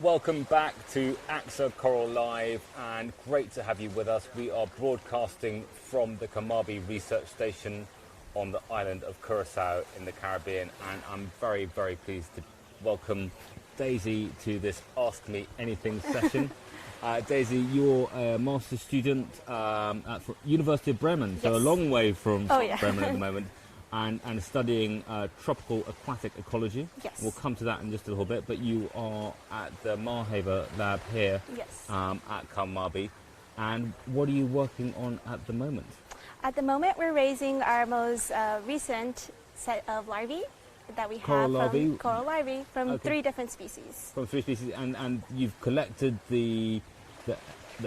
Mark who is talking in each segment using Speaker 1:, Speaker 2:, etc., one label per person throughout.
Speaker 1: Welcome back to AXA Coral Live, and great to have you with us. We are broadcasting from the Kamabi Research Station on the island of Curacao in the Caribbean, and I'm very, very pleased to welcome Daisy to this Ask Me Anything session. Daisy, you're a master's student at University of Bremen, so a long way from Bremen at the moment. And studying tropical aquatic ecology.
Speaker 2: Yes.
Speaker 1: We'll come to that in just a little bit, but you are at the Marhaver lab here at Kamabi. And what are you working on at the moment?
Speaker 2: At the moment, we're raising our most recent set of larvae that we have
Speaker 1: Coral
Speaker 2: larvae from 3 different species.
Speaker 1: From 3 species, and you've collected the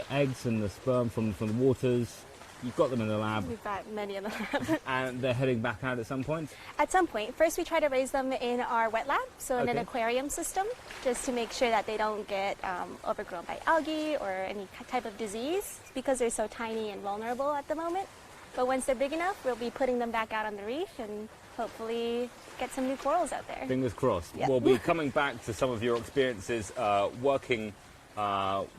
Speaker 1: eggs and the sperm from the waters. You've got them in the lab.
Speaker 2: We've got many in the lab.
Speaker 1: And they're heading back out at some point?
Speaker 2: At some point. First, we try to raise them in our wet lab, so in an aquarium system, just to make sure that they don't get overgrown by algae or any type of disease, because they're so tiny and vulnerable at the moment. But once they're big enough, we'll be putting them back out on the reef and hopefully get some new corals out there.
Speaker 1: Fingers crossed.
Speaker 2: Yeah.
Speaker 1: We'll be coming back to some of your experiences working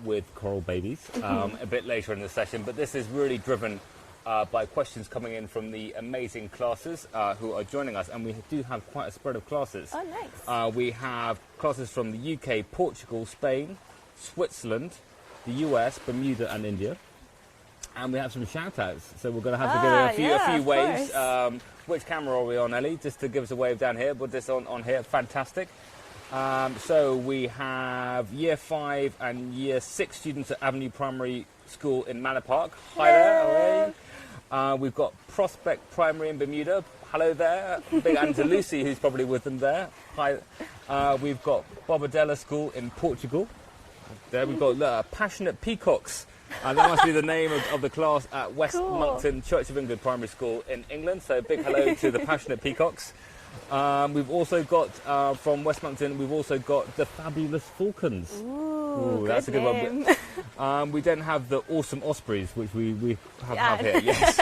Speaker 1: with coral babies a bit later in the session, but this is really driven by questions coming in from the amazing classes who are joining us, and we do have quite a spread of classes.
Speaker 2: Oh, nice.
Speaker 1: We have classes from the UK, Portugal, Spain, Switzerland, the US, Bermuda and India, and we have some shout-outs, so we're going to have to give a few waves. Which camera are we on, Ellie? Just to give us a wave down here, but this on here, fantastic. So we have Year 5 and Year 6 students at Avenue Primary School in Manor Park. Hi there. Hooray. We've got Prospect Primary in Bermuda. Hello there. Big hand to Lucy, who's probably with them there. Hi. We've got Bobadella School in Portugal. There we've got Passionate Peacocks. And that must be the name of the class at West Monkton Church of England Primary School in England. So big hello to the Passionate Peacocks. We've also got, from West Monkton, we've also got the Fabulous Falcons.
Speaker 2: Ooh,
Speaker 1: that's a good
Speaker 2: name.
Speaker 1: one. We then have the Awesome Ospreys, which we have here, yes.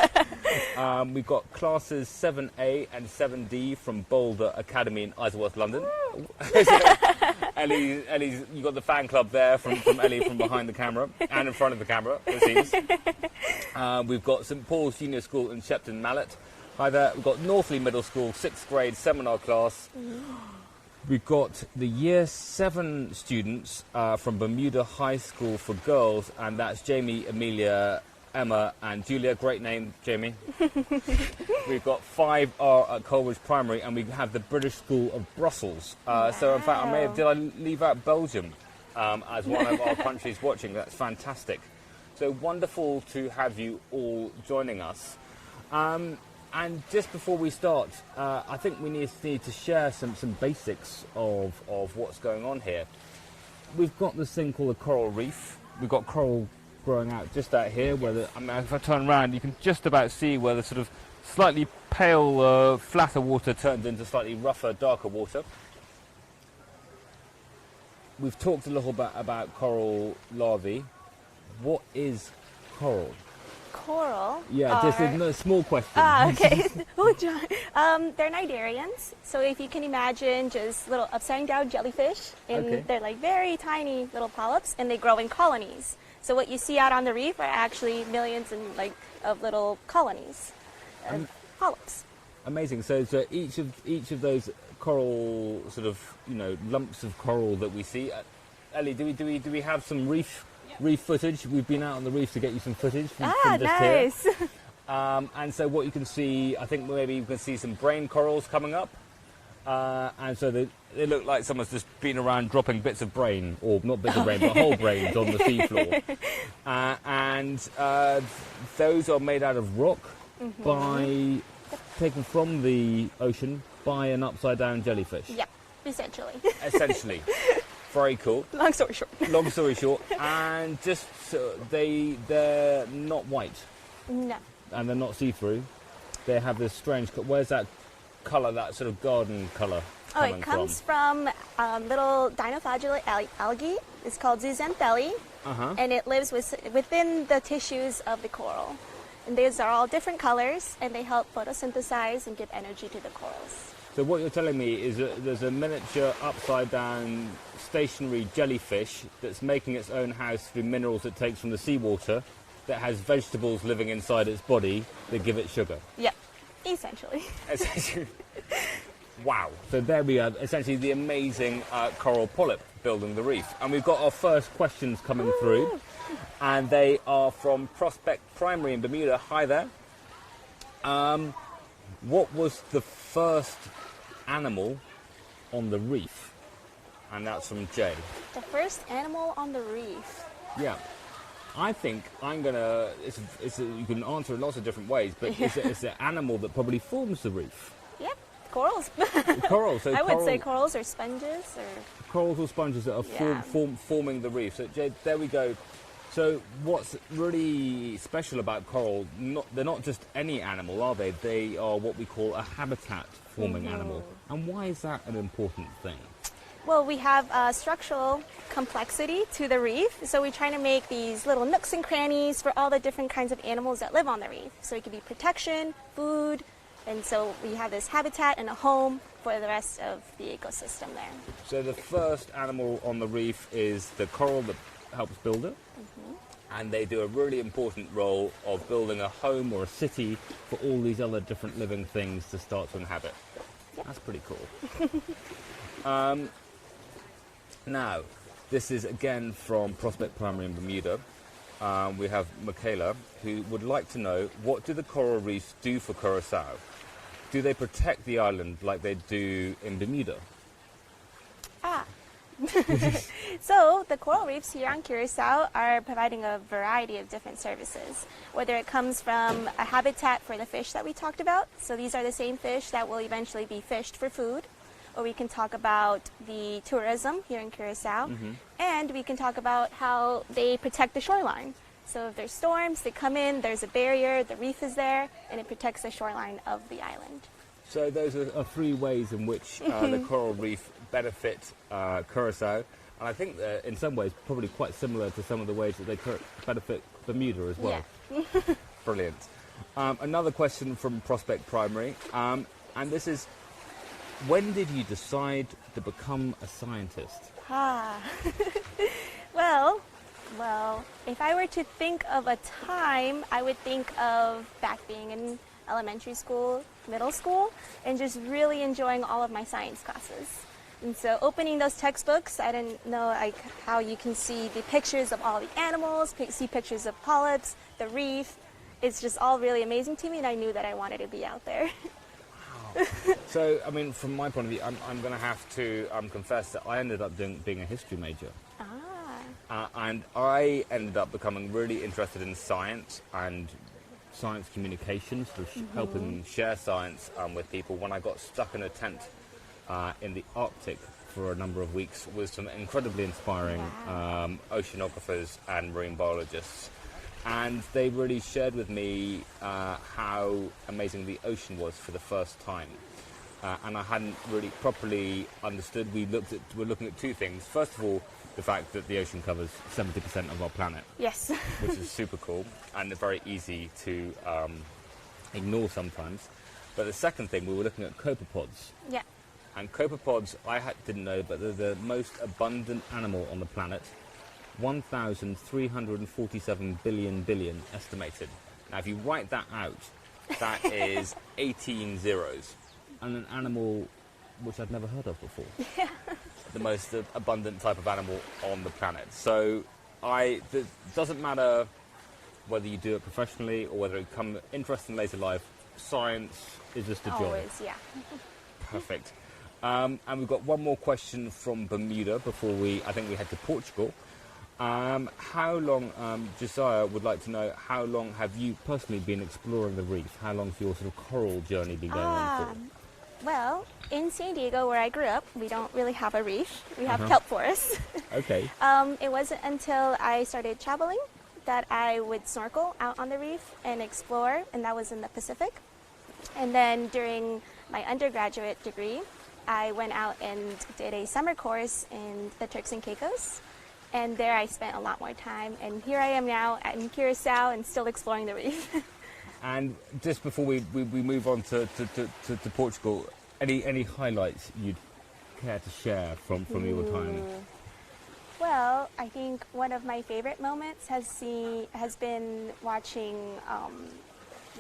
Speaker 1: We've got classes 7A and 7D from Boulder Academy in Isleworth, London. Ellie's, you've got the fan club there from Ellie from behind the camera and in front of the camera, it seems. We've got St Paul's Junior School in Shepton Mallet. Hi there. We've got Northley Middle School, 6th grade seminar class. We've got the Year 7 students from Bermuda High School for girls, and that's Jamie, Amelia, Emma and Julia. Great name, Jamie. We've got 5R at Coleridge Primary, and we have the British School of Brussels. So in fact, did I leave out Belgium as one of our countries watching? That's fantastic. So wonderful to have you all joining us. And just before we start, I think we need to share some basics of what's going on here. We've got this thing called a coral reef. We've got coral growing out just out here. If I turn around, you can just about see where the sort of slightly pale, flatter water turns into slightly rougher, darker water. We've talked a little bit about coral larvae. What is coral?
Speaker 2: Coral.
Speaker 1: Yeah, just a small question.
Speaker 2: Okay. They're cnidarians. So if you can imagine just little upside down jellyfish, and they're like very tiny little polyps, and they grow in colonies. So what you see out on the reef are actually millions of little colonies of polyps.
Speaker 1: Amazing. So each of those coral sort of lumps of coral that we see. Ellie, do we have some reef footage? We've been out on the reef to get you some footage from just
Speaker 2: nice.
Speaker 1: Here. And so what you can see, I think maybe you can see some brain corals coming up. And so they look like someone's just been around dropping bits of brain, or not bits of brain, but whole brains on the seafloor. And those are made out of rock taken from the ocean by an upside down jellyfish.
Speaker 2: Yeah, essentially.
Speaker 1: Essentially. Very cool.
Speaker 2: Long story short.
Speaker 1: Long story short. And just they're not white.
Speaker 2: No.
Speaker 1: And they're not see-through. They have this strange. Where's that colour? That sort of garden colour.
Speaker 2: It comes from little dinoflagellate algae. It's called zooxanthellae, and it lives within the tissues of the coral. And these are all different colors, and they help photosynthesize and give energy to the corals.
Speaker 1: So what you're telling me is that there's a miniature upside-down stationary jellyfish that's making its own house through minerals it takes from the seawater, that has vegetables living inside its body that give it sugar.
Speaker 2: Yep, essentially.
Speaker 1: Essentially. Wow. So there we are, essentially the amazing coral polyp building the reef. And we've got our first questions coming through, and they are from Prospect Primary in Bermuda. Hi there. What was the first animal on the reef? And that's from Jay.
Speaker 2: The first animal on the reef.
Speaker 1: Yeah. I think I'm going to... you can answer in lots of different ways, but it's an animal that probably forms the reef.
Speaker 2: Yep, corals.
Speaker 1: Corals. So
Speaker 2: I would say corals or sponges. Or
Speaker 1: corals or sponges that are forming the reef. So, Jay, there we go. So what's really special about coral, they're not just any animal, are they? They are what we call a habitat-forming animal. And why is that an important thing?
Speaker 2: Well, we have structural complexity to the reef, so we try to make these little nooks and crannies for all the different kinds of animals that live on the reef. So it could be protection, food, and so we have this habitat and a home for the rest of the ecosystem there.
Speaker 1: So the first animal on the reef is the coral that helps build it. And they do a really important role of building a home or a city for all these other different living things to start to inhabit. Yep. That's pretty cool. Now, this is again from Prospect Primary in Bermuda. We have Michaela, who would like to know, what do the coral reefs do for Curacao? Do they protect the island like they do in Bermuda?
Speaker 2: So the coral reefs here on Curacao are providing a variety of different services, whether it comes from a habitat for the fish that we talked about. So these are the same fish that will eventually be fished for food. Or we can talk about the tourism here in Curacao. And we can talk about how they protect the shoreline. So if there's storms, they come in, there's a barrier, the reef is there, and it protects the shoreline of the island.
Speaker 1: So those are three ways in which the coral reef benefit Curacao, and I think in some ways probably quite similar to some of the ways that they benefit Bermuda as well.
Speaker 2: Yeah.
Speaker 1: Brilliant. Another question from Prospect Primary, and this is, when did you decide to become a scientist?
Speaker 2: Well, if I were to think of a time, I would think of back being in elementary school, middle school, and just really enjoying all of my science classes. And so opening those textbooks, I didn't know how you can see the pictures of all the animals, see pictures of polyps, the reef. It's just all really amazing to me, and I knew that I wanted to be out there.
Speaker 1: Wow. So, I mean, from my point of view, I'm going to have to confess that I ended up being a history major. And I ended up becoming really interested in science and science communications, for helping share science with people when I got stuck in a tent in the Arctic for a number of weeks with some incredibly inspiring oceanographers and marine biologists. And they really shared with me how amazing the ocean was for the first time. And I hadn't really properly understood. We're looking at two things. First of all, the fact that the ocean covers 70% of our planet.
Speaker 2: Yes.
Speaker 1: Which is super cool and very easy to ignore sometimes. But the second thing, we were looking at copepods.
Speaker 2: Yeah.
Speaker 1: And copepods, didn't know, but they're the most abundant animal on the planet. 1,347 billion estimated. Now, if you write that out, that is 18 zeros. And an animal which I'd never heard of before.
Speaker 2: Yeah.
Speaker 1: The most abundant type of animal on the planet. So it doesn't matter whether you do it professionally or whether it becomes interest in later life, science is just a joy.
Speaker 2: Always, yeah.
Speaker 1: Perfect. And we've got one more question from Bermuda before I think we head to Portugal. How long, Josiah would like to know, how long have you personally been exploring the reef? How long's your sort of coral journey been going on for?
Speaker 2: Well, in San Diego, where I grew up, we don't really have a reef. We have kelp forests.
Speaker 1: Okay.
Speaker 2: It wasn't until I started traveling that I would snorkel out on the reef and explore, and that was in the Pacific. And then during my undergraduate degree, I went out and did a summer course in the Turks and Caicos. And there I spent a lot more time. And here I am now in Curacao and still exploring the reef.
Speaker 1: And just before we move on to Portugal, Any highlights you'd care to share from your time?
Speaker 2: Well, I think one of my favorite moments has been watching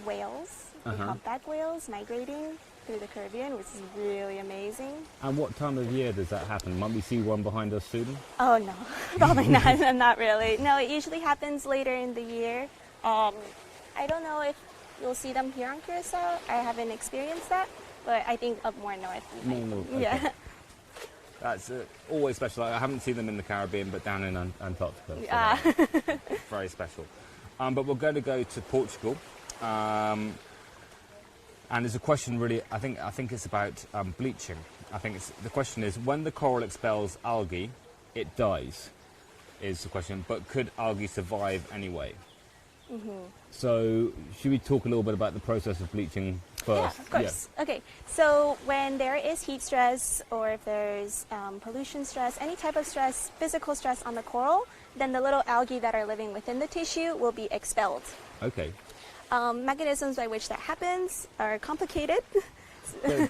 Speaker 2: whales, humpback whales migrating through the Caribbean, which is really amazing.
Speaker 1: And what time of year does that happen? Might we see one behind us soon?
Speaker 2: Oh no, probably not. Not really. No, it usually happens later in the year. I don't know if you'll see them here on Curacao. I haven't experienced that, but I think up more north.
Speaker 1: Okay.
Speaker 2: Yeah.
Speaker 1: That's always special. I haven't seen them in the Caribbean, but down in Antarctica. So very special. But we're going to go to Portugal. And there's a question really, I think it's about bleaching. The question is, when the coral expels algae, it dies, is the question. But could algae survive anyway? So should we talk a little bit about the process of bleaching first?
Speaker 2: Yeah, of course. Yeah. Okay, so when there is heat stress or if there's pollution stress, any type of stress, physical stress on the coral, then the little algae that are living within the tissue will be expelled.
Speaker 1: Okay.
Speaker 2: Mechanisms by which that happens are complicated.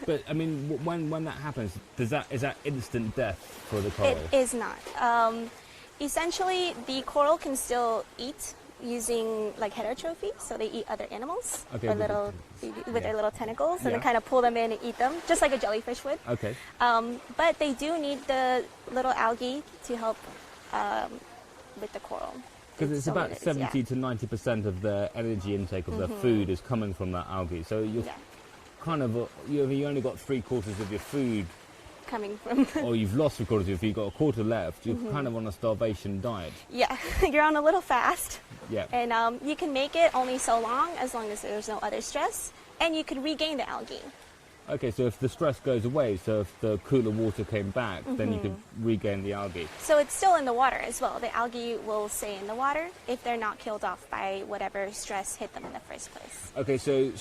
Speaker 1: but I mean, when that happens, is that instant death for the coral?
Speaker 2: It is not. Essentially, the coral can still eat using like heterotrophy, so they eat other animals with their little tentacles, and then kind of pull them in and eat them, just like a jellyfish would.
Speaker 1: Okay.
Speaker 2: But they do need the little algae to help with the coral.
Speaker 1: Because it's about 70 to 90% of their energy intake of their food is coming from that algae. So you're kind of you only got 3/4 of your food
Speaker 2: coming from,
Speaker 1: or you've lost 3/4 of your food. You've got a quarter left. You're kind of on a starvation diet.
Speaker 2: Yeah, you're on a little fast.
Speaker 1: Yeah.
Speaker 2: And you can make it only so long as there's no other stress, and you can regain the algae.
Speaker 1: Okay, so if the stress goes away, so if the cooler water came back, then you could regain the algae.
Speaker 2: So it's still in the water as well. The algae will stay in the water if they're not killed off by whatever stress hit them in the first place.
Speaker 1: Okay, so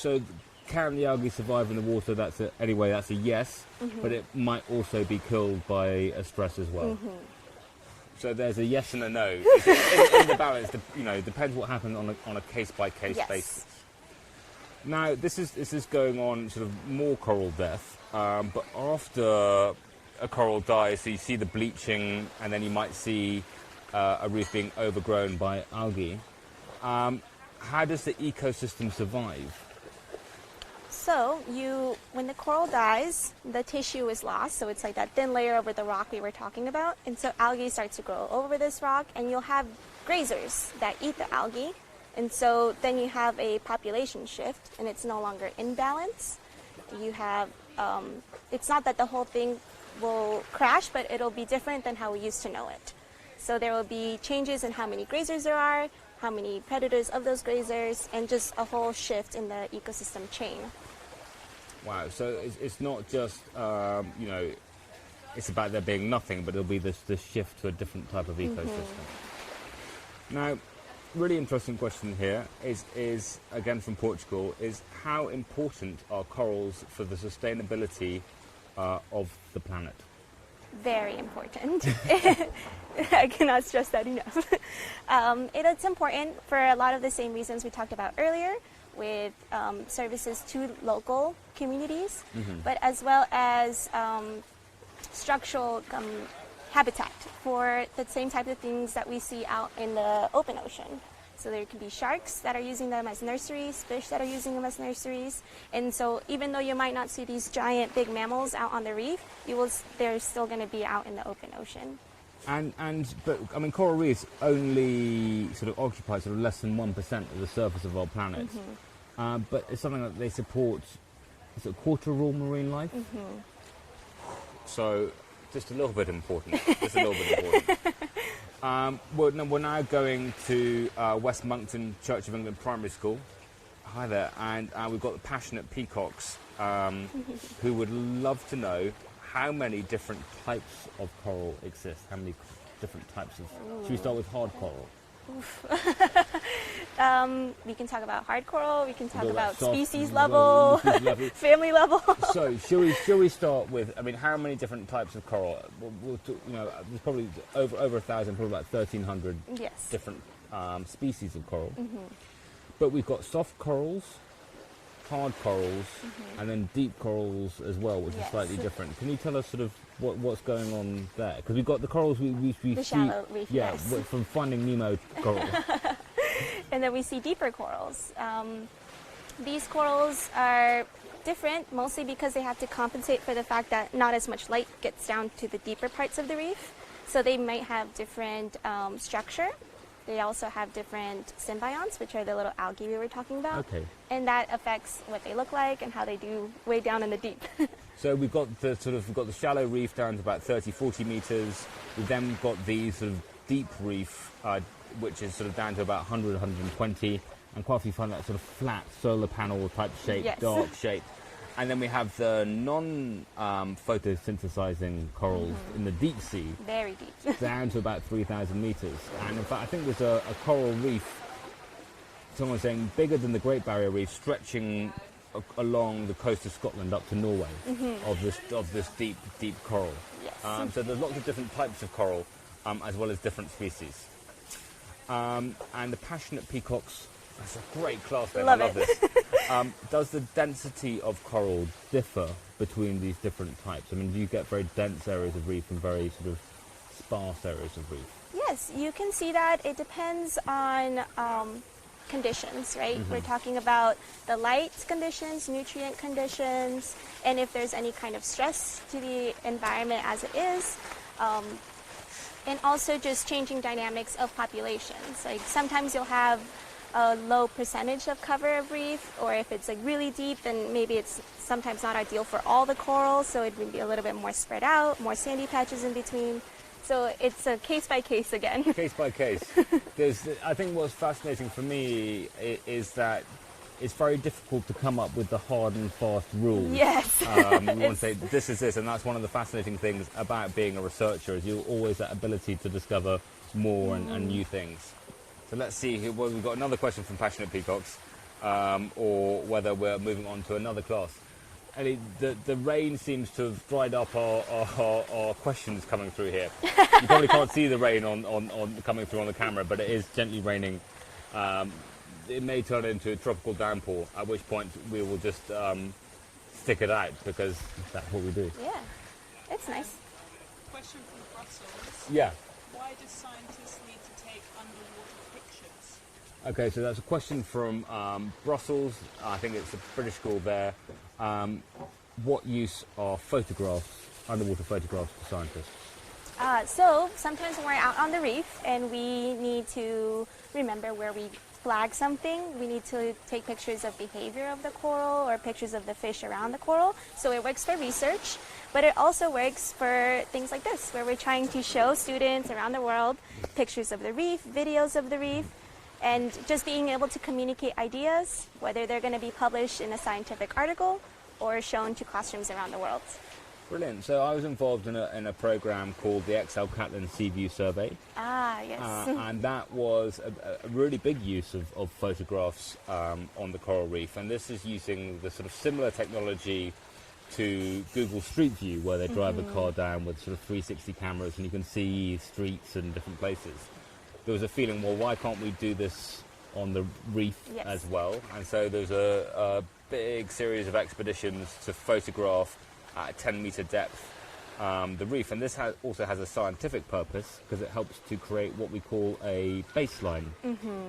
Speaker 1: can the algae survive in the water? That's a yes, but it might also be killed by a stress as well. So there's a yes and a no. In the balance, depends what happens on a case-by-case basis. Now, this is going on sort of more coral death, but after a coral dies, so you see the bleaching, and then you might see a reef being overgrown by algae. How does the ecosystem survive?
Speaker 2: So when the coral dies, the tissue is lost, so it's like that thin layer over the rock we were talking about, and so algae starts to grow over this rock, and you'll have grazers that eat the algae. And so then you have a population shift, and it's no longer in balance. You have, it's not that the whole thing will crash, but it'll be different than how we used to know it. So there will be changes in how many grazers there are, how many predators of those grazers, and just a whole shift in the ecosystem chain.
Speaker 1: Wow, so it's not just, it's about there being nothing, but it'll be this shift to a different type of ecosystem. Now, really interesting question here is again from Portugal, is how important are corals for the sustainability of the planet?
Speaker 2: Very important. I cannot stress that enough. It's important for a lot of the same reasons we talked about earlier, with services to local communities, but as well as structural habitat for the same type of things that we see out in the open ocean. So there can be sharks that are using them as nurseries, fish that are using them as nurseries. And so even though you might not see these giant big mammals out on the reef, they're still going to be out in the open ocean.
Speaker 1: But I mean, coral reefs only sort of occupy sort of less than 1% of the surface of our planet. But it's something that they support, is it a quarter of all marine life? So just a little bit important. We're now going to West Monkton Church of England Primary School. Hi there, and we've got the passionate peacocks who would love to know how many different types of coral exist. How many different types of? Should we start with hard coral?
Speaker 2: We can talk about hard coral. We can talk about species level, family level.
Speaker 1: So, shall we start with? I mean, how many different types of coral? There's probably over 1,000, probably about 1,300 different species of coral. But we've got soft corals, hard corals and then deep corals as well, which is slightly different. Can you tell us sort of what's going on there? Because we've got the corals we
Speaker 2: the
Speaker 1: see,
Speaker 2: shallow reef,
Speaker 1: from Finding Nemo coral.
Speaker 2: And then we see deeper corals. These corals are different mostly because they have to compensate for the fact that not as much light gets down to the deeper parts of the reef. So they might have different structure. They also have different symbionts, which are the little algae we were talking about.
Speaker 1: Okay.
Speaker 2: And that affects what they look like and how they do way down in the deep.
Speaker 1: So we've got the shallow reef down to about 30, 40 meters. We've then got the sort of deep reef, which is sort of down to about 100, 120. And quite often you find that sort of flat solar panel type shape, dark shape. And then we have the non-photosynthesizing corals in the deep sea.
Speaker 2: Very deep.
Speaker 1: Down to about 3,000 meters. And in fact, I think there's a coral reef, someone's saying, bigger than the Great Barrier Reef, stretching along the coast of Scotland up to Norway, of this deep coral.
Speaker 2: Yes.
Speaker 1: So there's lots of different types of coral, as well as different species. And the passionate peacocks, that's a great class name. I love this. Does the density of coral differ between these different types? I mean, do you get very dense areas of reef and very sort of sparse areas of reef?
Speaker 2: Yes, you can see that. It depends on conditions, right? We're talking about the light conditions, nutrient conditions, and if there's any kind of stress to the environment as it is. And also just changing dynamics of populations. Like sometimes you'll have a low percentage of cover of reef, or if it's like really deep, then maybe it's sometimes not ideal for all the corals, so it would be a little bit more spread out, more sandy patches in between. So it's a case by case again.
Speaker 1: Case by case. I think what's fascinating for me is that it's very difficult to come up with the hard and fast rules.
Speaker 2: Yes.
Speaker 1: You want to say this is this, and that's one of the fascinating things about being a researcher, is you always that ability to discover more and new things. So let's see here. Well, we've got another question from Passionate Peacocks, or whether we're moving on to another class. Ellie, the rain seems to have dried up our questions coming through here. You probably can't see the rain on coming through on the camera, but it is gently raining. It may turn into a tropical downpour, at which point we will just stick it out, because that's what we do.
Speaker 2: Yeah, it's nice.
Speaker 3: Question from Brussels.
Speaker 1: Yeah.
Speaker 3: Why do scientists need to take underwater pictures?
Speaker 1: Okay, so that's a question from Brussels. I think it's a British school there. What use are photographs, underwater photographs, for scientists?
Speaker 2: So sometimes when we're out on the reef and we need to remember where we flag something, we need to take pictures of behavior of the coral or pictures of the fish around the coral. So it works for research, but it also works for things like this, where we're trying to show students around the world pictures of the reef, videos of the reef, and just being able to communicate ideas, whether they're going to be published in a scientific article or shown to classrooms around the world.
Speaker 1: Brilliant. So I was involved in a program called the XL Catlin Sea View Survey.
Speaker 2: Ah, yes.
Speaker 1: And that was a really big use of photographs on the coral reef. And this is using the sort of similar technology to Google Street View, where they drive a car down with sort of 360 cameras and you can see streets and different places. There was a feeling, well, why can't we do this on the reef as well? And so there's a big series of expeditions to photograph at a 10-meter depth the reef. And this also has a scientific purpose, because it helps to create what we call a baseline.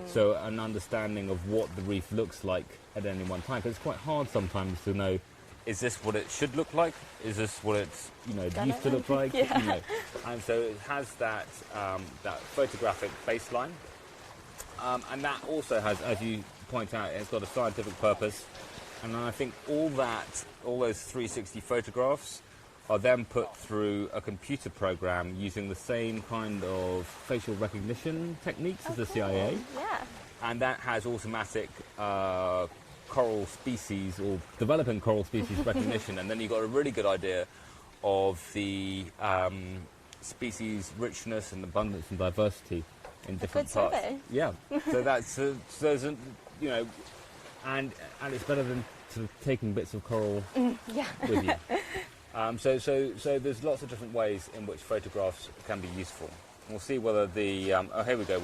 Speaker 1: So an understanding of what the reef looks like at any one time. Because it's quite hard sometimes to know, is this what it should look like? Is this what it's used to look like? And so it has that that photographic baseline, and that also has, as you point out, it's got a scientific purpose. And I think all those 360 photographs are then put through a computer program using the same kind of facial recognition techniques as the CIA.
Speaker 2: Yeah.
Speaker 1: And that has automatic coral species, or developing coral species recognition, and then you've got a really good idea of the species richness and abundance and diversity in different
Speaker 2: good
Speaker 1: parts.
Speaker 2: survey.
Speaker 1: Yeah. So that's so there's a, and it's better than sort of taking bits of coral with you. So there's lots of different ways in which photographs can be useful. We'll see whether the... oh, here we go.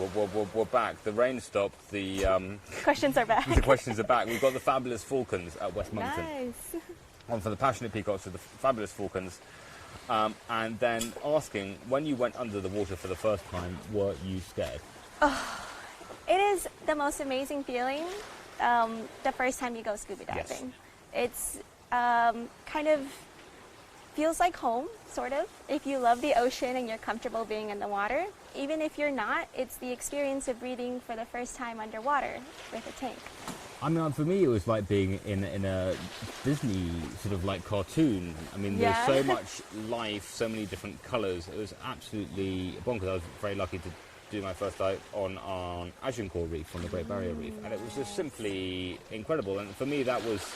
Speaker 1: We're back. The rain stopped. The
Speaker 2: Questions are back.
Speaker 1: the questions are back. We've got the fabulous falcons at West Monkton.
Speaker 2: Nice.
Speaker 1: One for the passionate peacocks with the fabulous falcons. And then asking, when you went under the water for the first time, were you scared?
Speaker 2: It is the most amazing feeling the first time you go scuba diving. It's kind of feels like home, sort of. If you love the ocean and you're comfortable being in the water, even if you're not, it's the experience of breathing for the first time underwater with a tank.
Speaker 1: I mean, for me, it was like being in a Disney sort of like cartoon. I mean, there's so much life, so many different colours. It was absolutely bonkers. I was very lucky to do my first dive on Agincourt Reef, on the Great Barrier Reef, and it was just simply incredible. And for me, that was,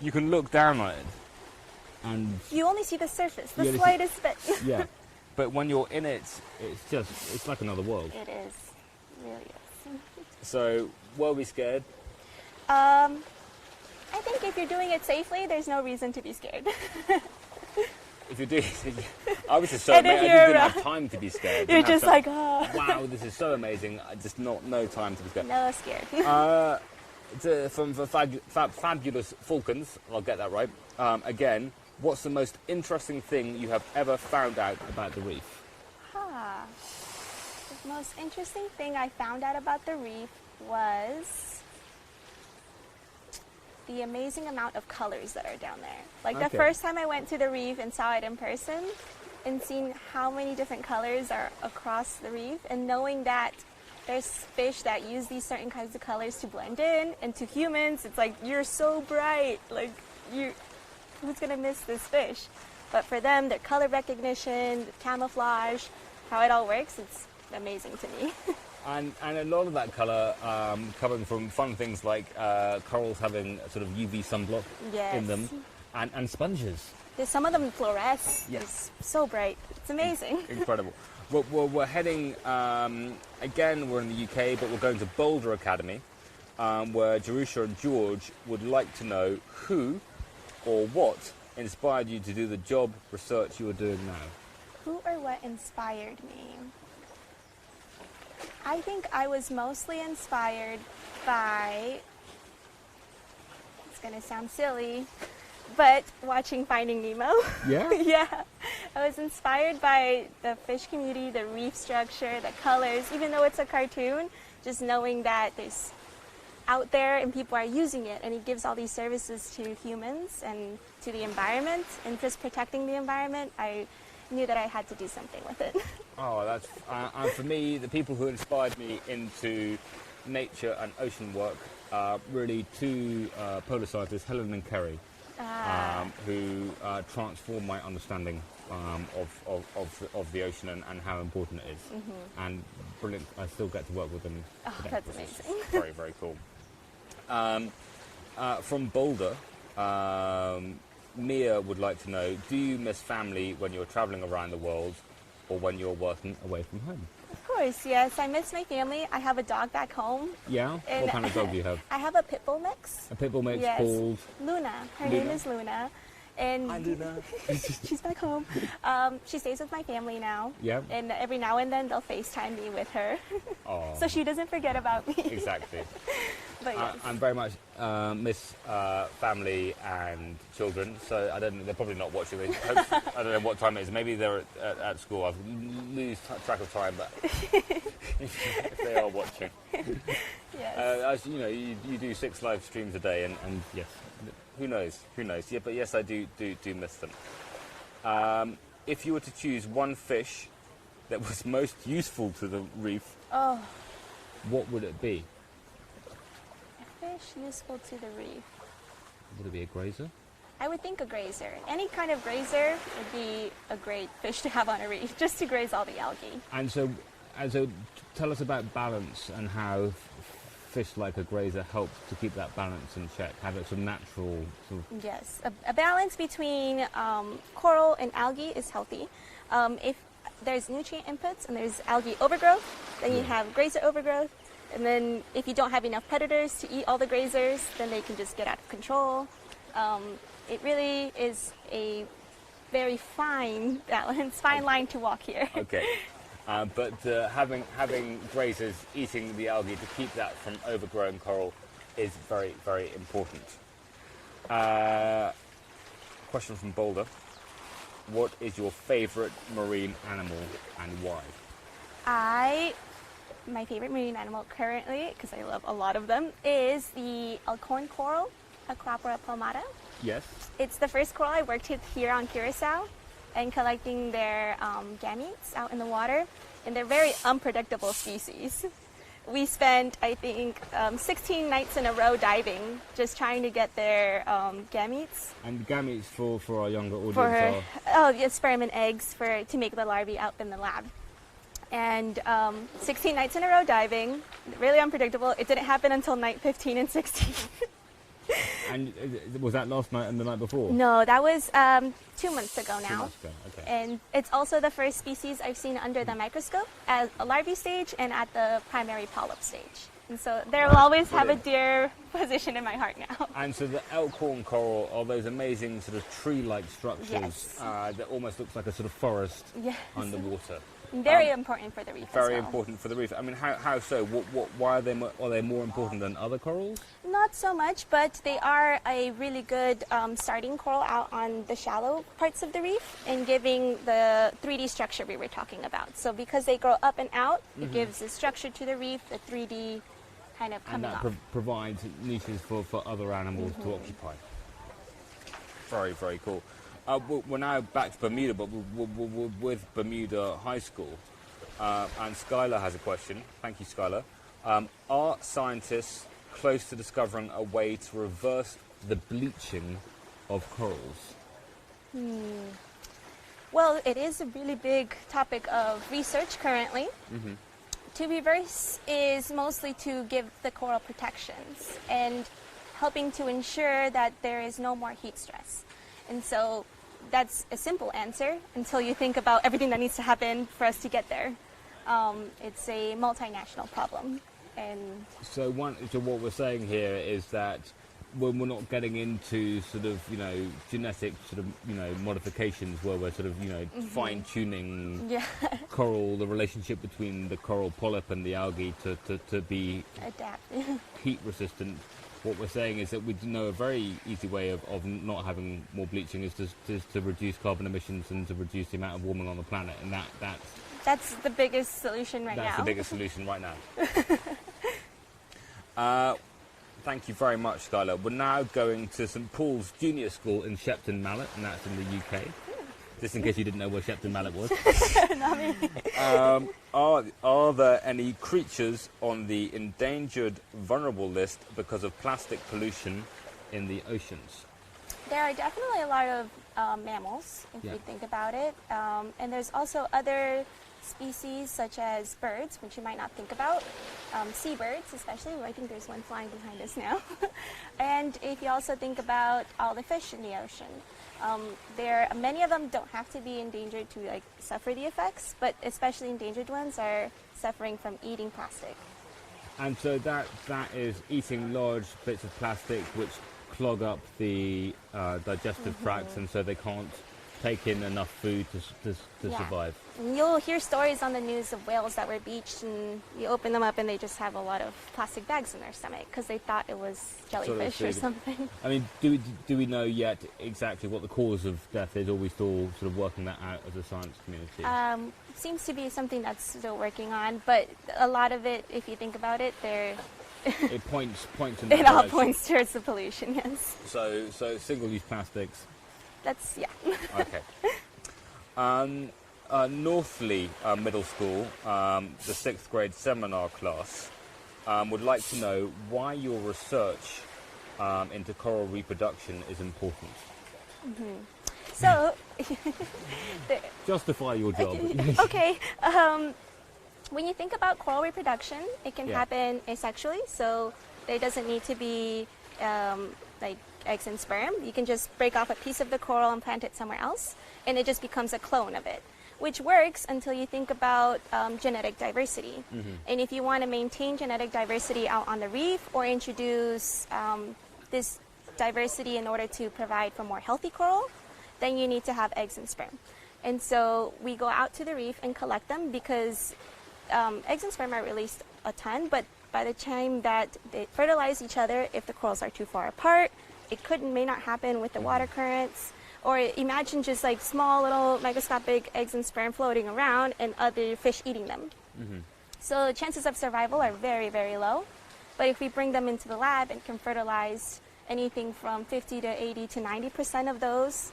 Speaker 1: you can look down on it, and
Speaker 2: you only see the surface, the slightest bit.
Speaker 1: Yeah, but when you're in it, it's like another world.
Speaker 2: It is, really is.
Speaker 1: So, were we scared?
Speaker 2: I think if you're doing it safely, there's no reason to be scared.
Speaker 1: If you do, I was just so amazed. I just didn't have time to be scared.
Speaker 2: You're just like, oh.
Speaker 1: Wow, this is so amazing. I just no time to be scared.
Speaker 2: No scared.
Speaker 1: From the fabulous falcons, I'll get that right. Again, what's the most interesting thing you have ever found out about the reef?
Speaker 2: The most interesting thing I found out about the reef was the amazing amount of colors that are down there. Like the first time I went to the reef and saw it in person and seeing how many different colors are across the reef, and knowing that there's fish that use these certain kinds of colors to blend in, and to humans it's like, you're so bright, like who's gonna miss this fish? But for them, their color recognition, the camouflage, how it all works, it's amazing to me.
Speaker 1: And a lot of that colour coming from fun things like corals having a sort of UV sunblock in them, and sponges.
Speaker 2: Some of them fluoresce. It's so bright. It's amazing.
Speaker 1: Incredible. We're heading, again, we're in the UK, but we're going to Boulder Academy, where Jerusha and George would like to know who or what inspired you to do the job research you are doing now.
Speaker 2: Who or what inspired me? I think I was mostly inspired by, it's going to sound silly, but watching Finding Nemo.
Speaker 1: Yeah?
Speaker 2: Yeah. I was inspired by the fish community, the reef structure, the colors, even though it's a cartoon, just knowing that there's out there and people are using it, and it gives all these services to humans and to the environment, and just protecting the environment, I knew that I had to do something with it.
Speaker 1: Oh, that's and for me, the people who inspired me into nature and ocean work are really two polar scientists, Helen and Kerry, who transformed my understanding of the ocean and how important it is. And brilliant. I still get to work with them today.
Speaker 2: That's amazing.
Speaker 1: Very, very cool. From Boulder, Mia would like to know, do you miss family when you're traveling around the world or when you're working away from home?
Speaker 2: Of course, yes. I miss my family. I have a dog back home.
Speaker 1: Yeah? What kind of dog do you have?
Speaker 2: I have a pit bull mix.
Speaker 1: A pit bull mix called?
Speaker 2: Luna. Her name is Luna. And
Speaker 1: Hi, Luna.
Speaker 2: she's back home. She stays with my family now.
Speaker 1: Yeah.
Speaker 2: And every now and then they'll FaceTime me with her. So she doesn't forget about me.
Speaker 1: Exactly.
Speaker 2: But yes.
Speaker 1: I very much miss family and children, so they're probably not watching. I don't know what time it is. Maybe they're at school. I lose track of time, but if they are watching.
Speaker 2: Yes.
Speaker 1: As you know, you do 6 live streams a day, and yes, who knows? Yeah, but yes, I do miss them. If you were to choose one fish that was most useful to the reef, what would it be?
Speaker 2: Fish useful to the reef.
Speaker 1: Would it be a grazer?
Speaker 2: I would think a grazer. Any kind of grazer would be a great fish to have on a reef, just to graze all the algae.
Speaker 1: And so tell us about balance and how fish like a grazer help to keep that balance in check, have it some natural sort of...
Speaker 2: Yes, a balance between coral and algae is healthy. If there's nutrient inputs and there's algae overgrowth, then you have grazer overgrowth. And then if you don't have enough predators to eat all the grazers, then they can just get out of control. It really is a very fine balance, fine line to walk here.
Speaker 1: Okay. But having grazers eating the algae to keep that from overgrowing coral is very, very important. Question from Boulder. What is your favourite marine animal and why?
Speaker 2: My favorite marine animal currently, because I love a lot of them, is the alcorn coral, Acropora palmata.
Speaker 1: Yes.
Speaker 2: It's the first coral I worked with here on Curacao and collecting their gametes out in the water. And they're very unpredictable species. We spent, I think, 16 nights in a row diving, just trying to get their gametes.
Speaker 1: And gametes for our younger audience
Speaker 2: Yeah, sperm and eggs to make the larvae out in the lab. And 16 nights in a row diving, really unpredictable. It didn't happen until night 15 and 16.
Speaker 1: And was that last night and the night before?
Speaker 2: No, that was 2 months ago now.
Speaker 1: 2 months ago, okay.
Speaker 2: And it's also the first species I've seen under the microscope at a larvae stage and at the primary polyp stage. And so they will always have a dear position in my heart now.
Speaker 1: And so the elkhorn coral are those amazing sort of tree-like structures
Speaker 2: Yes.
Speaker 1: that almost looks like a sort of forest
Speaker 2: Yes.
Speaker 1: underwater.
Speaker 2: Very important for the reef
Speaker 1: Very
Speaker 2: as well.
Speaker 1: important for the reef. I mean, how so? Why are they more important than other corals?
Speaker 2: Not so much, but they are a really good starting coral out on the shallow parts of the reef and giving the 3D structure we were talking about. So because they grow up and out, it gives the structure to the reef, the 3D kind of
Speaker 1: And
Speaker 2: coming
Speaker 1: that
Speaker 2: off.
Speaker 1: provides niches for other animals to occupy. Very, very cool. We're now back to Bermuda, but we're with Bermuda High School. And Skylar has a question. Thank you, Skylar. Are scientists close to discovering a way to reverse the bleaching of corals?
Speaker 2: Well, it is a really big topic of research currently. To reverse is mostly to give the coral protections and helping to ensure that there is no more heat stress. And so that's a simple answer until you think about everything that needs to happen for us to get there. It's a multinational problem. And
Speaker 1: So what we're saying here is that when we're not getting into sort of, genetic sort of, modifications where we're sort of, fine-tuning
Speaker 2: yeah,
Speaker 1: coral, the relationship between the coral polyp and the algae to be
Speaker 2: adapt.
Speaker 1: heat resistant. What we're saying is that we know a very easy way of not having more bleaching is to reduce carbon emissions and to reduce the amount of warming on the planet, and
Speaker 2: That's the biggest solution right
Speaker 1: that's
Speaker 2: now.
Speaker 1: the biggest solution right now. Thank you very much, Skylar. We're now going to St Paul's Junior School in Shepton Mallet, and that's in the UK. Just in case you didn't know where Shepton Mallet was.
Speaker 2: Not me.
Speaker 1: Are there any creatures on the endangered vulnerable list because of plastic pollution in the oceans?
Speaker 2: There are definitely a lot of mammals, if
Speaker 1: Yeah.
Speaker 2: you think about it. And there's also other species such as birds, which you might not think about. Seabirds, especially. I think there's one flying behind us now. And if you also think about all the fish in the ocean, many of them don't have to be endangered to suffer the effects, but especially endangered ones are suffering from eating plastic.
Speaker 1: And so that is eating large bits of plastic which clog up the digestive tracts, and so they can't take in enough food to
Speaker 2: Yeah.
Speaker 1: survive.
Speaker 2: And you'll hear stories on the news of whales that were beached and you open them up and they just have a lot of plastic bags in their stomach because they thought it was jellyfish or
Speaker 1: food.
Speaker 2: something.
Speaker 1: I mean, do we know yet exactly what the cause of death is, or are we still sort of working that out as a science community?
Speaker 2: Seems to be something that's still working on, but a lot of it, if you think about it,
Speaker 1: It points in that
Speaker 2: it all
Speaker 1: direction.
Speaker 2: points towards the pollution, yes.
Speaker 1: So single-use plastics.
Speaker 2: That's, yeah.
Speaker 1: Okay. Northley Middle School, the 6th grade seminar class, would like to know why your research into coral reproduction is important.
Speaker 2: So,
Speaker 1: Justify your job.
Speaker 2: okay, when you think about coral reproduction, it can
Speaker 1: Yeah.
Speaker 2: happen asexually, so there doesn't need to be eggs and sperm. You can just break off a piece of the coral and plant it somewhere else, and it just becomes a clone of it, which works until you think about genetic diversity. And if you want to maintain genetic diversity out on the reef or introduce this diversity in order to provide for more healthy coral, then you need to have eggs and sperm. And so we go out to the reef and collect them because eggs and sperm are released a ton, but by the time that they fertilize each other, if the corals are too far apart, it may not happen with the water currents. Or imagine just like small little microscopic eggs and sperm floating around and other fish eating them. So chances of survival are very, very low. But if we bring them into the lab and can fertilize anything from 50 to 80 to 90% of those,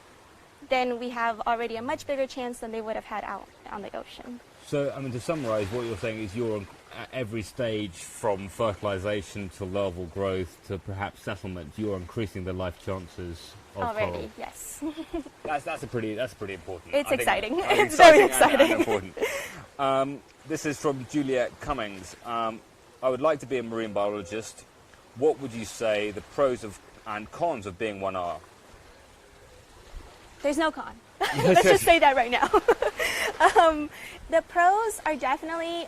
Speaker 2: then we have already a much bigger chance than they would have had out on the ocean.
Speaker 1: So, I mean, to summarise, what you're saying is you're at every stage from fertilisation to larval growth to perhaps settlement, you're increasing the life chances of
Speaker 2: Already,
Speaker 1: coral.
Speaker 2: yes.
Speaker 1: That's pretty important.
Speaker 2: It's exciting.
Speaker 1: It's
Speaker 2: very
Speaker 1: exciting
Speaker 2: exciting.
Speaker 1: and important. This is from Juliet Cummings. I would like to be a marine biologist. What would you say the pros and cons of being one are?
Speaker 2: There's no con. Let's just say that right now. The pros are definitely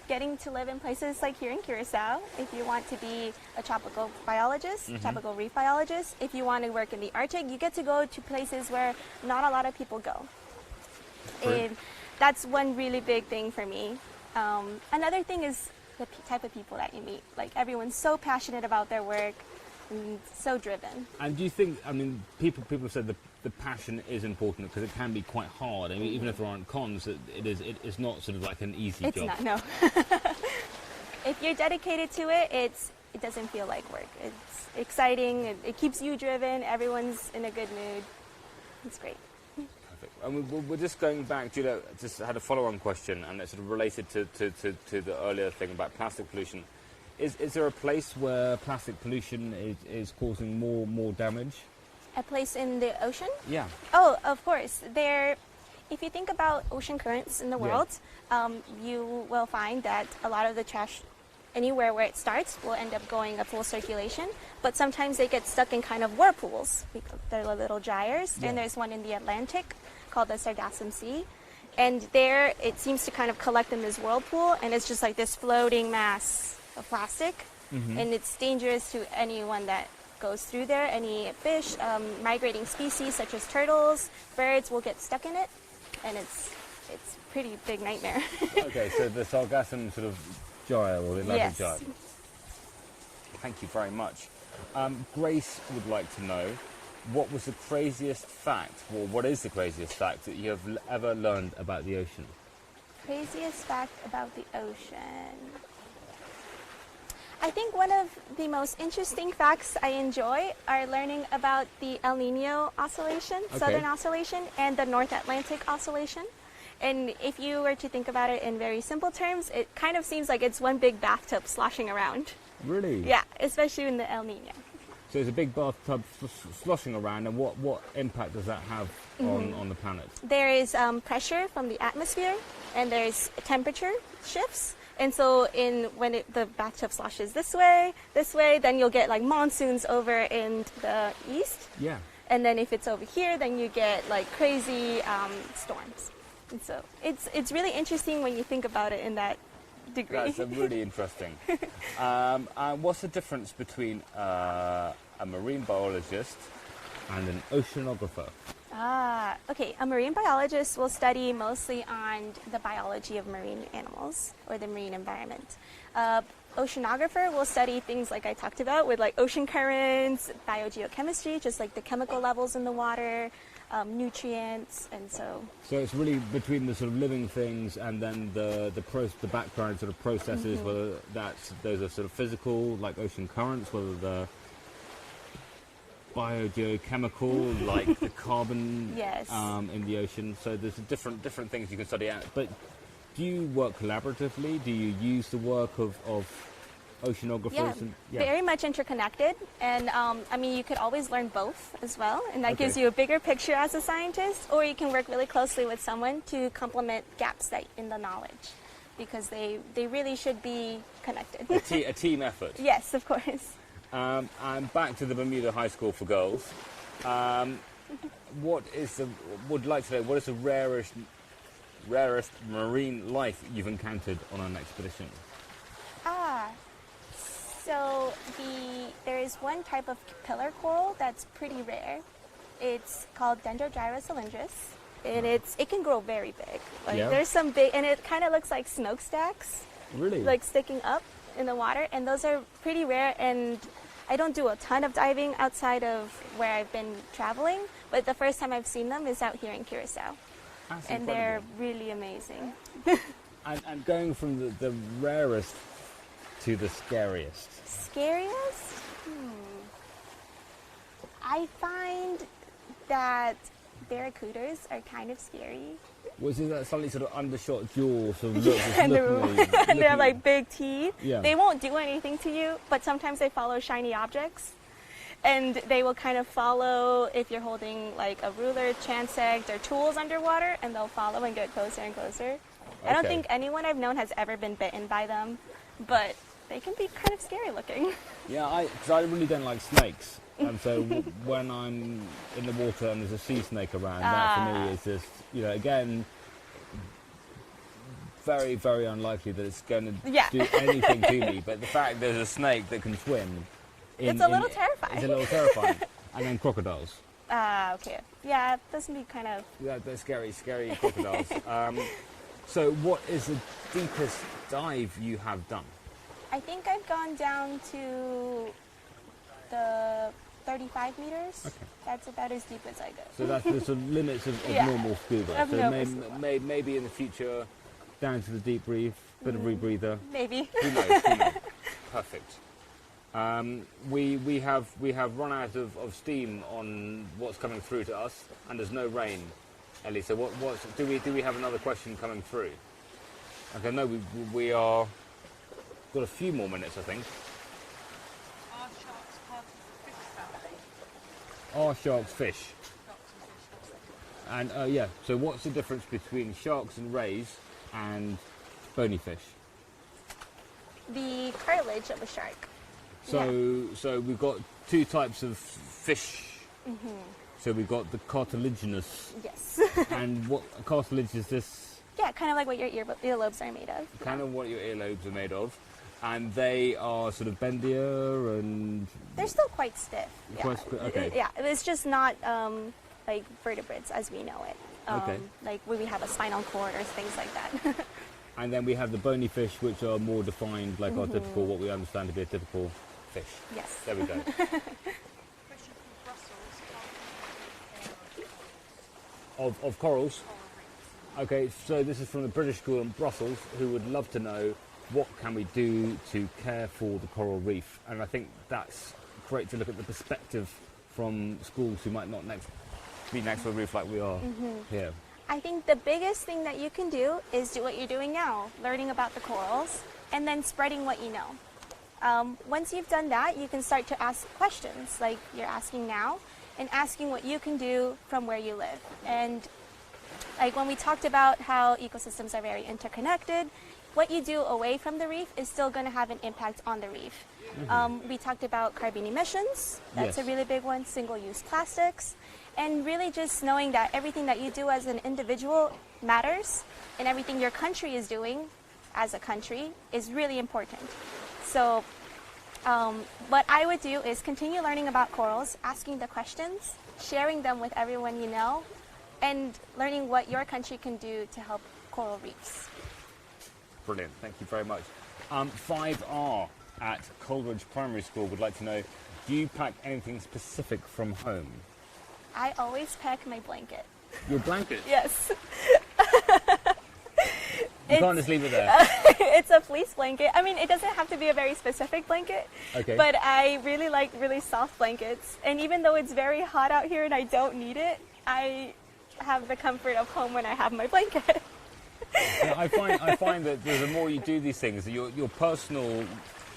Speaker 2: getting to live in places like here in Curacao. If you want to be a tropical biologist, tropical reef biologist, if you want to work in the Arctic, you get to go to places where not a lot of people go. And that's one really big thing for me. Another thing is the type of people that you meet. Like everyone's so passionate about their work and so driven.
Speaker 1: And do you think, I mean, people have said the passion is important because it can be quite hard. I mean, even if there aren't cons, it's not sort of like an easy job.
Speaker 2: It's not, no. If you're dedicated to it, it doesn't feel like work. It's exciting, it keeps you driven, everyone's in a good mood. It's great.
Speaker 1: Perfect. And we're just going back, Julia just had a follow-on question, and it's sort of related to the earlier thing about plastic pollution. Is there a place where plastic pollution is causing more damage?
Speaker 2: A place in the ocean?
Speaker 1: Yeah.
Speaker 2: Oh, of course. If you think about ocean currents in the world, you will find that a lot of the trash, anywhere where it starts, will end up going a full circulation. But sometimes they get stuck in kind of whirlpools. They're little gyres.
Speaker 1: Yeah.
Speaker 2: And there's one in the Atlantic called the Sargassum Sea. And there, it seems to kind of collect in this whirlpool, and it's just like this floating mass of plastic. And it's dangerous to anyone that goes through there. Any fish, migrating species such as turtles, birds will get stuck in it, and it's a pretty big nightmare.
Speaker 1: Okay, so the Sargassum sort of gyre or the Atlantic
Speaker 2: Yes.
Speaker 1: gyre. Thank you very much. Grace would like to know, what was the craziest fact, or what is the craziest fact that you have ever learned about the ocean?
Speaker 2: Craziest fact about the ocean. I think one of the most interesting facts I enjoy are learning about the El Nino oscillation, Southern Oscillation, and the North Atlantic Oscillation. And if you were to think about it in very simple terms, it kind of seems like it's one big bathtub sloshing around.
Speaker 1: Really?
Speaker 2: Yeah, especially in the El Nino.
Speaker 1: So there's a big bathtub sloshing around, and what impact does that have on the planet?
Speaker 2: There is pressure from the atmosphere, and there's temperature shifts. And so when the bathtub sloshes this way, then you'll get like monsoons over in the east.
Speaker 1: Yeah.
Speaker 2: And then if it's over here, then you get like crazy storms. And so it's really interesting when you think about it in that degree.
Speaker 1: That's really interesting. And what's the difference between a marine biologist and an oceanographer?
Speaker 2: Okay. A marine biologist will study mostly on the biology of marine animals or the marine environment. Oceanographer will study things like I talked about with like ocean currents, biogeochemistry, just like the chemical levels in the water, nutrients, and so.
Speaker 1: So it's really between the sort of living things and then the background sort of processes, whether those are sort of physical, like ocean currents, whether they're biogeochemical, like the carbon
Speaker 2: Yes.
Speaker 1: in the ocean. So there's different things you can study out. But do you work collaboratively? Do you use the work of oceanographers?
Speaker 2: Very much interconnected. And I mean, you could always learn both as well. And that gives you a bigger picture as a scientist. Or you can work really closely with someone to complement gaps in the knowledge. Because they really should be connected.
Speaker 1: A team effort.
Speaker 2: Yes, of course.
Speaker 1: And back to the Bermuda High School for Girls. What is the rarest marine life you've encountered on an expedition?
Speaker 2: So there is one type of pillar coral that's pretty rare. It's called Dendrogyra cylindrus, and it can grow very big. Like
Speaker 1: Yeah.
Speaker 2: there's some big, and it kind of looks like smokestacks,
Speaker 1: Really?
Speaker 2: like sticking up in the water, and those are pretty rare. And I don't do a ton of diving outside of where I've been traveling, but the first time I've seen them is out here in Curacao,
Speaker 1: That's
Speaker 2: and
Speaker 1: incredible.
Speaker 2: they're really amazing.
Speaker 1: And going from the rarest to the scariest.
Speaker 2: Scariest? I find that barracudas are kind of scary.
Speaker 1: Was it that slightly sort of undershot jaw sort of look? just
Speaker 2: And,
Speaker 1: looking at you-
Speaker 2: and they have
Speaker 1: looking-
Speaker 2: like big teeth.
Speaker 1: Yeah.
Speaker 2: They won't do anything to you, but sometimes they follow shiny objects. And they will kind of follow if you're holding like a ruler, transect, or tools underwater, and they'll follow and get closer and closer. I don't
Speaker 1: Okay.
Speaker 2: think anyone I've known has ever been bitten by them, but they can be kind of scary looking.
Speaker 1: Yeah, because I really don't like snakes. And so when I'm in the water and there's a sea snake around, that for me is just, again, very, very unlikely that it's going to
Speaker 2: Yeah.
Speaker 1: do anything to me. But the fact there's a snake that can swim,
Speaker 2: It's a little terrifying.
Speaker 1: It's a little terrifying. And then crocodiles.
Speaker 2: Okay. Yeah, this can be kind of.
Speaker 1: Yeah, they're scary, scary crocodiles. So what is the deepest dive you have done?
Speaker 2: I think I've gone down to the 35 meters.
Speaker 1: Okay.
Speaker 2: That's about as deep as I go.
Speaker 1: So that's the sort of limits of
Speaker 2: Yeah.
Speaker 1: normal scuba.
Speaker 2: Of
Speaker 1: So
Speaker 2: normal scuba.
Speaker 1: maybe in the future, down to the deep reef, bit of rebreather.
Speaker 2: Maybe.
Speaker 1: Who knows? Who knows? Perfect. We have run out of steam on what's coming through to us, and there's no rain, Ellie. So do we have another question coming through? Okay, no, we are got a few more minutes, I think.
Speaker 3: Are sharks part of the fish family?
Speaker 1: Are sharks fish?
Speaker 3: Sharks and fish.
Speaker 1: And yeah, so what's the difference between sharks and rays and bony fish?
Speaker 2: The cartilage of a shark.
Speaker 1: So we've got two types of fish. So we've got the cartilaginous,
Speaker 2: Yes.
Speaker 1: and what cartilage is this?
Speaker 2: Yeah, kind of like what your earlobes are made of.
Speaker 1: Kind of what your earlobes are made of, and they are sort of bendier and
Speaker 2: They're still quite stiff. Yeah.
Speaker 1: Quite stiff, okay.
Speaker 2: Yeah, it's just not like vertebrates as we know it.
Speaker 1: Okay.
Speaker 2: Like when we have a spinal cord or things like that.
Speaker 1: and then we have the bony fish, which are more defined, like our typical, what we understand to be a typical fish.
Speaker 2: Yes.
Speaker 1: There we go.
Speaker 3: Question from Brussels.
Speaker 1: Of corals.
Speaker 3: Coral reefs.
Speaker 1: Okay, so this is from the British School in Brussels, who would love to know what can we do to care for the coral reef. And I think that's great to look at the perspective from schools who might not be next to a reef like we are here.
Speaker 2: I think the biggest thing that you can do is do what you're doing now, learning about the corals, and then spreading what you know. Once you've done that, you can start to ask questions like you're asking now, and asking what you can do from where you live. And like when we talked about how ecosystems are very interconnected, what you do away from the reef is still going to have an impact on the reef. We talked about carbon emissions. That's
Speaker 1: Yes.
Speaker 2: a really big one. Single-use plastics. And really just knowing that everything that you do as an individual matters, and everything your country is doing as a country is really important. So what I would do is continue learning about corals, asking the questions, sharing them with everyone you know, and learning what your country can do to help coral reefs.
Speaker 1: Brilliant, thank you very much. 5R at Coleridge Primary School would like to know, do you pack anything specific from home?
Speaker 2: I always pack my blanket.
Speaker 1: Your blanket?
Speaker 2: Yes.
Speaker 1: You can't just leave it there.
Speaker 2: It's a fleece blanket. I mean, it doesn't have to be a very specific blanket,
Speaker 1: Okay.
Speaker 2: but I really like really soft blankets. And even though it's very hot out here and I don't need it, I have the comfort of home when I have my blanket.
Speaker 1: Yeah, I find that the more you do these things, your personal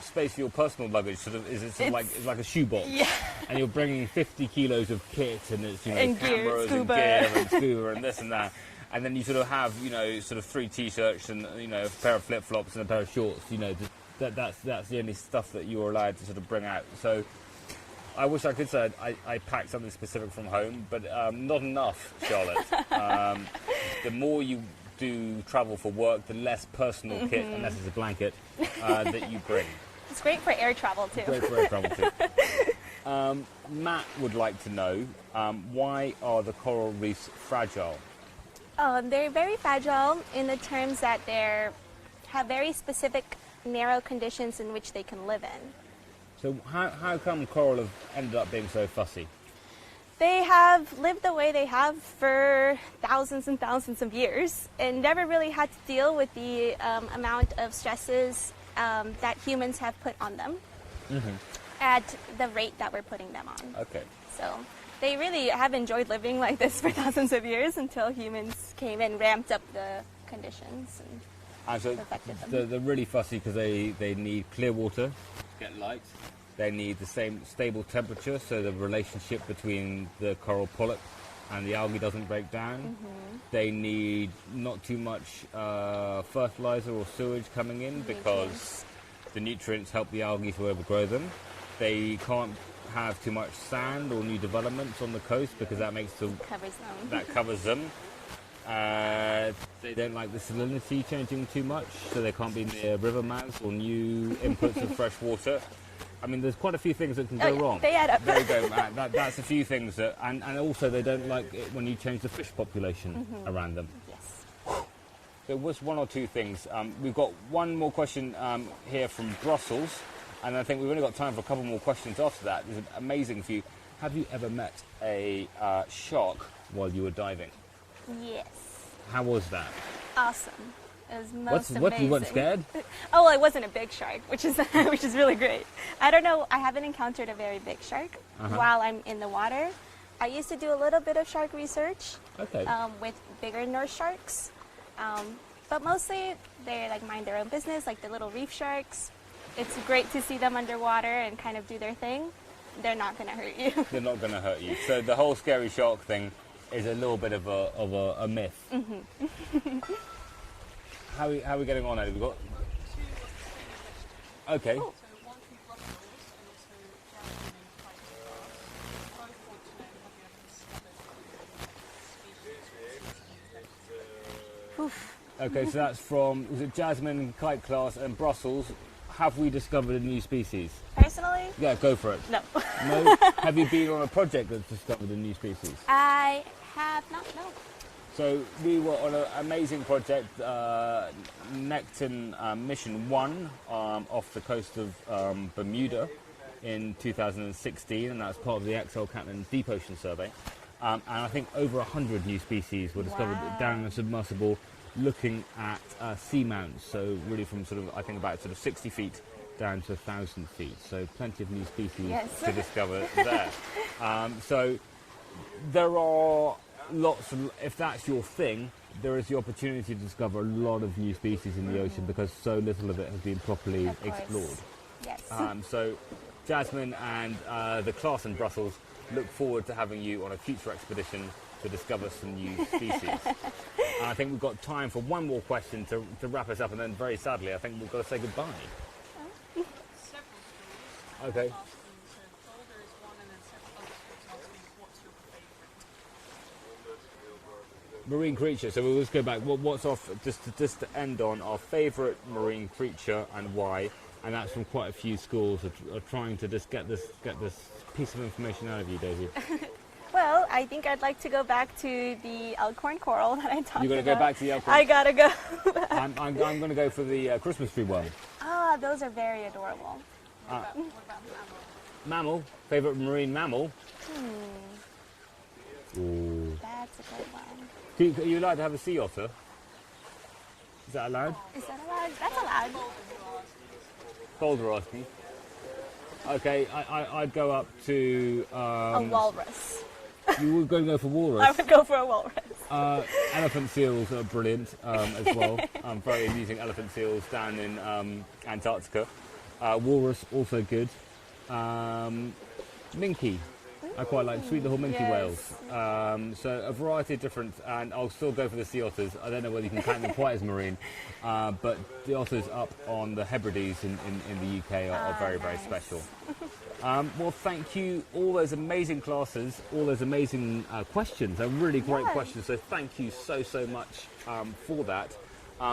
Speaker 1: space for your personal luggage sort of is like a shoebox.
Speaker 2: Yeah.
Speaker 1: And you're bringing 50 kilos of kit, and it's
Speaker 2: And gear,
Speaker 1: cameras
Speaker 2: scuba.
Speaker 1: and gear and scuba and this and that. And then you sort of have sort of 3 t-shirts and a pair of flip-flops and a pair of shorts. That's the only stuff that you're allowed to sort of bring out. So I wish I could say I packed something specific from home, but not enough, Charlotte. The more you do travel for work, the less personal kit, unless it's a blanket, that you bring.
Speaker 2: It's great for air travel too.
Speaker 1: Great for air travel too. Matt would like to know, why are the coral reefs fragile?
Speaker 2: They're very fragile in the terms that they have very specific narrow conditions in which they can live in.
Speaker 1: So how come coral have ended up being so fussy?
Speaker 2: They have lived the way they have for thousands and thousands of years and never really had to deal with the amount of stresses that humans have put on them at the rate that we're putting them on.
Speaker 1: Okay.
Speaker 2: So they really have enjoyed living like this for thousands of years until humans came and ramped up the conditions and
Speaker 1: so
Speaker 2: affected them.
Speaker 1: they're really fussy because they need clear water to get light. They need the same stable temperature, so the relationship between the coral polyp and the algae doesn't break down. They need not too much fertilizer or sewage coming in because the nutrients help the algae to overgrow them. They can't have too much sand or new developments on the coast because that makes them covers them. They don't like the salinity changing too much, so they can't be near river mouths or new inputs of fresh water. I mean, there's quite a few things that can go wrong.
Speaker 2: They add up.
Speaker 1: There you go. That's a few things that, and also they don't like it when you change the fish population around them.
Speaker 2: Yes.
Speaker 1: There was one or two things. We've got one more question here from Brussels, and I think we've only got time for a couple more questions after that. There's an amazing few. Have you ever met a shark while you were diving?
Speaker 2: Yes.
Speaker 1: How was that?
Speaker 2: Awesome. It was most amazing.
Speaker 1: What, you weren't scared?
Speaker 2: Oh, well, it wasn't a big shark, which is really great. I don't know, I haven't encountered a very big shark while I'm in the water. I used to do a little bit of shark research with bigger nurse sharks. But mostly they like mind their own business, like the little reef sharks. It's great to see them underwater and kind of do their thing. They're not going to hurt you. They're
Speaker 1: not going to hurt you. So the whole scary shark thing is a little bit of a myth. How are we getting on, Eddie? We've got... Okay.
Speaker 3: So one from Brussels and also Jasmine in Python. Both want to know, have you ever discovered species?
Speaker 1: Okay, so that's from, was it Jasmine, Kite Class and Brussels. Have we discovered a new species?
Speaker 2: Personally?
Speaker 1: Yeah, go for it.
Speaker 2: No.
Speaker 1: No? Have you been on a project that's discovered a new species?
Speaker 2: I have not, no.
Speaker 1: So we were on an amazing project, Necton Mission 1, off the coast of Bermuda in 2016, and that's part of the XL Catlin Deep Ocean Survey. And I think over 100 new species were discovered down in a submersible looking at seamounts, so really from sort of, I think about sort of 60 feet down to 1,000 feet. So plenty of new species to discover there. So there are lots of, if that's your thing, there is the opportunity to discover a lot of new species in the ocean because so little of it has been properly explored.
Speaker 2: Yes.
Speaker 1: So Jasmine and the class in Brussels look forward to having you on a future expedition to discover some new species. I think we've got time for one more question to wrap us up, and then very sadly I think we've got to say goodbye.
Speaker 3: Several stories.
Speaker 1: Okay.
Speaker 3: Boulder is one, and then several other stories asking what's your favourite?
Speaker 1: Marine creature. So we'll just go back. What's off? Just to end on our favourite marine creature and why? And that's from quite a few schools are trying to just get this piece of information out of you, Daisy.
Speaker 2: Well, I think I'd like to go back to the elkhorn coral that I talked about.
Speaker 1: You're going to go back to the elkhorn?
Speaker 2: I gotta go.
Speaker 1: I'm going to go for the Christmas tree one.
Speaker 2: Ah, those are very adorable.
Speaker 3: What about
Speaker 1: Mammal? Favourite marine mammal? Ooh.
Speaker 2: That's a good one.
Speaker 1: Are you allowed to have a sea otter? Is that allowed?
Speaker 2: Is that allowed? That's allowed.
Speaker 1: Boulder asking. Okay, I'd go up to...
Speaker 2: a walrus.
Speaker 1: You were going to go for walrus?
Speaker 2: I would go for a walrus.
Speaker 1: Elephant seals are brilliant as well. Very amusing elephant seals down in Antarctica. Walrus, also good. Minke. I quite like sweet little minke whales. So a variety of different, and I'll still go for the sea otters. I don't know whether you can count them quite as marine, but the otters up on the Hebrides in the UK are very, very special. Well, thank you, all those amazing classes, all those amazing questions. They're really great questions, so thank you so much for that.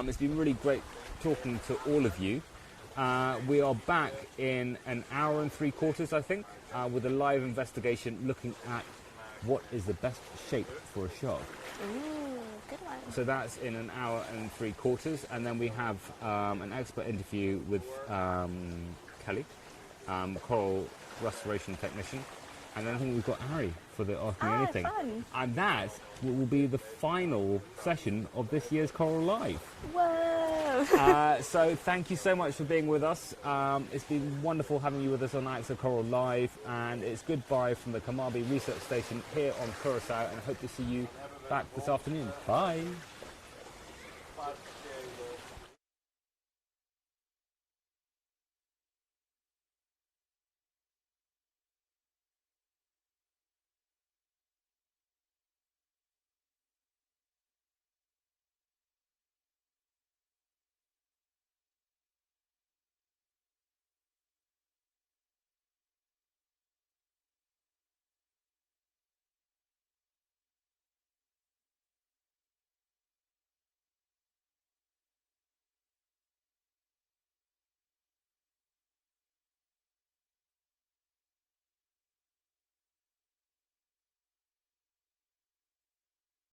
Speaker 1: It's been really great talking to all of you. We are back in an hour and 3/4, I think, with a live investigation looking at what is the best shape for a shark.
Speaker 2: Ooh, good one.
Speaker 1: So that's in an hour and 3/4, and then we have an expert interview with Kelly, coral restoration technician, and then I think we've got Harry for the Ask Me Anything.
Speaker 2: Fun.
Speaker 1: And that will be the final session of this year's Coral Live.
Speaker 2: Whoa!
Speaker 1: So thank you so much for being with us. It's been wonderful having you with us on AXA Coral Live, and it's goodbye from the Kamabi Research Station here on Curaçao, and I hope to see you back this afternoon. Bye.